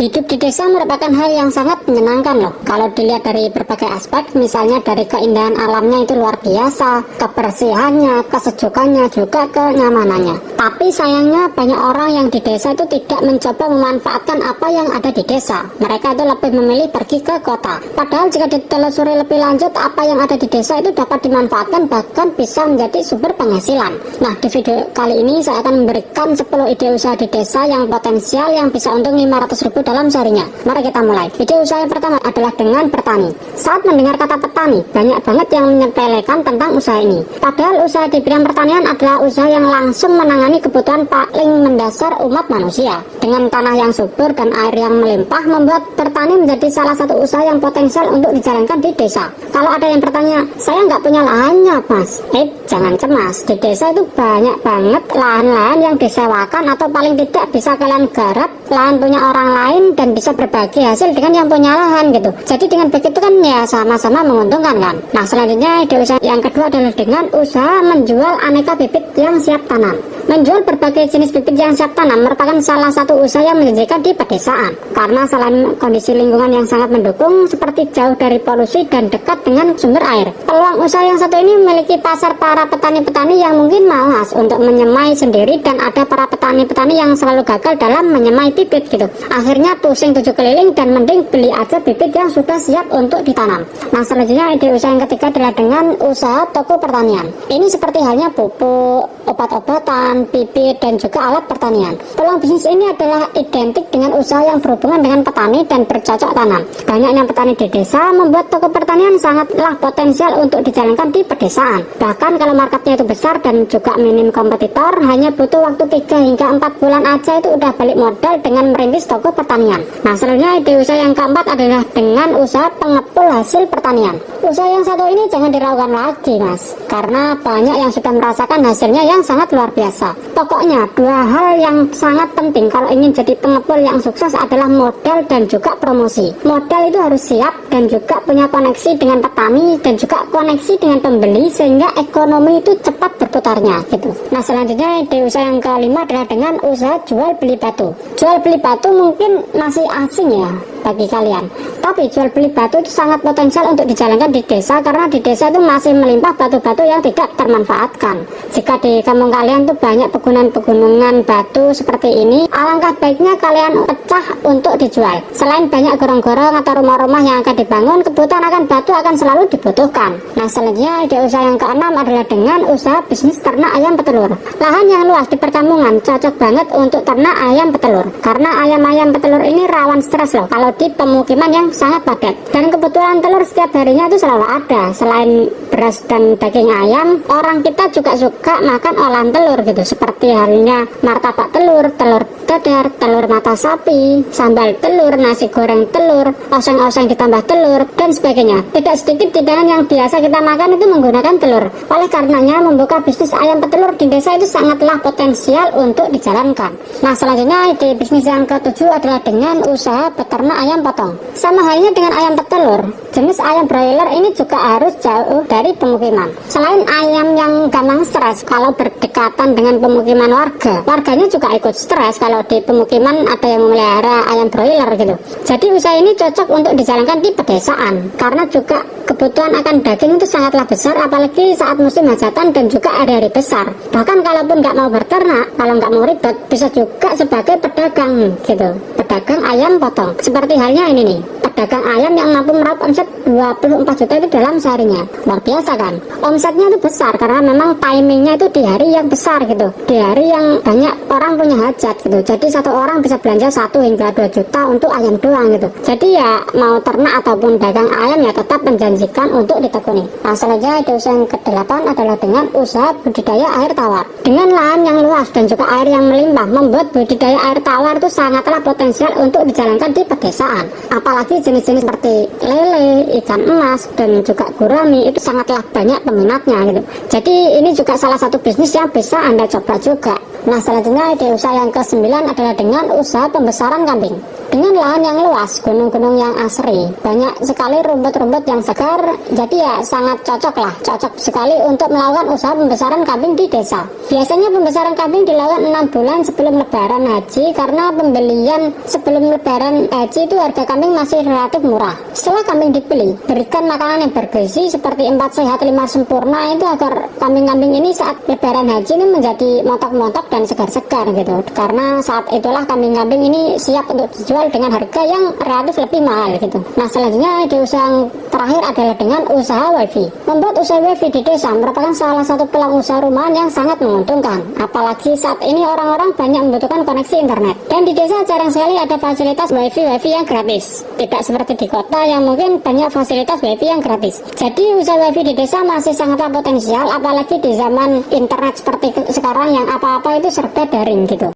Hidup di desa merupakan hal yang sangat menyenangkan loh. Kalau dilihat dari berbagai aspek, misalnya dari keindahan alamnya itu luar biasa, kebersihannya, kesejukannya, juga kenyamanannya. Tapi sayangnya banyak orang yang di desa itu tidak mencoba memanfaatkan apa yang ada di desa. Mereka itu lebih memilih pergi ke kota. Padahal jika ditelusuri lebih lanjut, apa yang ada di desa itu dapat dimanfaatkan, bahkan bisa menjadi sumber penghasilan. Nah, di video kali ini saya akan memberikan 10 ide usaha di desa yang potensial yang bisa untung 500.000 dalam seharinya. Mari kita mulai. Ide usaha yang pertama adalah dengan bertani. Saat mendengar kata petani, banyak banget yang menyepelekan tentang usaha ini. Padahal usaha di bidang pertanian adalah usaha yang langsung menangani kebutuhan paling mendasar umat manusia. Dengan tanah yang subur dan air yang melimpah, membuat bertani menjadi salah satu usaha yang potensial untuk dijalankan di desa. Kalau ada yang bertanya, saya nggak punya lahannya, Mas. Jangan cemas. Di desa itu banyak banget lahan-lahan yang disewakan atau paling tidak bisa kalian garap lahan punya orang lain dan bisa berbagi hasil dengan yang punya lahan gitu. Jadi dengan begitu kan ya sama-sama menguntungkan kan. Nah, selanjutnya ide usaha yang kedua adalah dengan usaha menjual aneka bibit yang siap tanam. Menjual berbagai jenis bibit yang siap tanam merupakan salah satu usaha yang menjanjikan di pedesaan. Karena selain kondisi lingkungan yang sangat mendukung seperti jauh dari polusi dan dekat dengan sumber air. Peluang usaha yang satu ini memiliki pasar para petani-petani yang mungkin malas untuk menyemai sendiri, dan ada para petani-petani yang selalu gagal dalam menyemai bibit gitu. Akhirnya pusing 7 keliling dan mending beli aja bibit yang sudah siap untuk ditanam. Nah, selanjutnya ide usaha yang ketiga adalah dengan usaha toko pertanian. Ini seperti halnya pupuk, obat-obatan, bibit, dan juga alat pertanian. Peluang bisnis ini adalah identik dengan usaha yang berhubungan dengan petani dan bercocok tanam. Banyaknya petani di desa membuat toko pertanian sangatlah potensial untuk dijalankan di pedesaan. Bahkan kalau marketnya itu besar dan juga minim kompetitor, hanya butuh waktu 3 hingga 4 bulan aja itu udah balik modal dengan merintis toko pertanian. Nah, selanjutnya ide usaha yang keempat adalah dengan usaha pengepul hasil pertanian. Usaha yang satu ini jangan diragukan lagi, Mas, karena banyak yang sudah merasakan hasilnya yang sangat luar biasa. Pokoknya dua hal yang sangat penting kalau ingin jadi pengepul yang sukses adalah modal dan juga promosi. Modal itu harus siap dan juga punya koneksi dengan petani dan juga koneksi dengan pembeli sehingga ekonomi itu cepat berputarnya gitu. Nah, selanjutnya ide usaha yang kelima adalah dengan usaha jual beli batu. Jual beli batu mungkin masih asing ya bagi kalian, tapi jual beli batu itu sangat potensial untuk dijalankan di desa karena di desa itu masih melimpah batu-batu yang tidak termanfaatkan. Jika di kampung kalian tuh banyak pegunungan batu seperti ini, alangkah baiknya kalian pecah untuk dijual. Selain banyak gorong-gorong atau rumah-rumah yang akan dibangun, kebutuhan akan batu akan selalu dibutuhkan. Nah, selanjutnya ide usaha yang keenam adalah dengan usaha bisnis ternak ayam petelur. Lahan yang luas di perkampungan cocok banget untuk ternak ayam petelur karena ayam-ayam petelur ini rawan stres loh kalau di pemukiman yang sangat padat, dan kebutuhan telur setiap harinya itu selalu ada. Selain beras dan daging ayam, orang kita juga suka makan olahan telur gitu, seperti halnya martabak telur, telur dadar, telur mata sapi, sambal telur, nasi goreng telur, oseng-oseng ditambah telur, dan sebagainya. Tidak sedikit hidangan yang biasa kita makan itu menggunakan telur. Oleh karenanya membuka bisnis ayam petelur di desa itu sangatlah potensial untuk dijalankan. Nah, selanjutnya ide bisnis yang ketujuh adalah dengan usaha beternak ayam potong. Sama halnya dengan ayam petelur, jenis ayam broiler ini juga harus jauh dari pemukiman. Selain ayam yang gampang stres kalau berdekatan dengan pemukiman warganya juga ikut stres kalau di pemukiman ada yang memelihara ayam broiler gitu. Jadi usaha ini cocok untuk dijalankan di pedesaan karena juga kebutuhan akan daging itu sangatlah besar, apalagi saat musim hajatan dan juga hari-hari besar. Bahkan kalaupun nggak mau berternak, kalau nggak mau ribet, bisa juga sebagai pedagang gitu, pedagang ayam potong. Seperti halnya ini nih, pedagang ayam yang mampu meraup omset 24 juta itu dalam seharinya. Luar biasa kan? Omsetnya itu besar karena memang timingnya itu di hari yang besar gitu, di hari yang banyak orang punya hajat gitu. Jadi satu orang bisa belanja 1 hingga 2 juta untuk ayam doang gitu. Jadi ya mau ternak ataupun dagang ayam ya tetap menjanjikan untuk ditekuni. Nah, selanjutnya ide usaha yang ke-8 adalah dengan usaha budidaya air tawar. Dengan lahan yang luas dan juga air yang melimpah, membuat budidaya air tawar itu sangatlah potensial untuk dijalankan di pedesaan. Apalagi jenis-jenis seperti lele, ikan emas, dan juga gurami itu sangatlah banyak peminatnya gitu. Jadi ini juga salah satu bisnis yang bisa Anda coba juga. Nah, selanjutnya ide usaha yang ke-9 adalah dengan usaha pembesaran kambing. Dengan lahan yang luas, gunung-gunung yang asri, banyak sekali rumput-rumput yang segar, jadi ya sangat cocok sekali untuk melakukan usaha pembesaran kambing di desa. Biasanya pembesaran kambing dilakukan 6 bulan sebelum lebaran haji, karena pembelian sebelum lebaran haji itu harga kambing masih relatif murah. Setelah kambing dibeli, berikan makanan yang bergizi seperti 4 sehat 5 sempurna, itu agar kambing-kambing ini saat lebaran haji ini menjadi montok-montok dan segar-segar gitu, karena saat itulah kambing-kambing ini siap untuk dijual dengan harga yang relatif lebih mahal gitu. Nah, selanjutnya ide usaha yang terakhir adalah dengan usaha wifi. Membuat usaha wifi di desa merupakan salah satu peluang usaha rumahan yang sangat menguntungkan, apalagi saat ini orang-orang banyak membutuhkan koneksi internet, dan di desa jarang sekali ada fasilitas wifi yang gratis, tidak seperti di kota yang mungkin banyak fasilitas wifi yang gratis. Jadi usaha wifi di desa masih sangatlah potensial, apalagi di zaman internet seperti sekarang yang apa-apa itu serba daring gitu.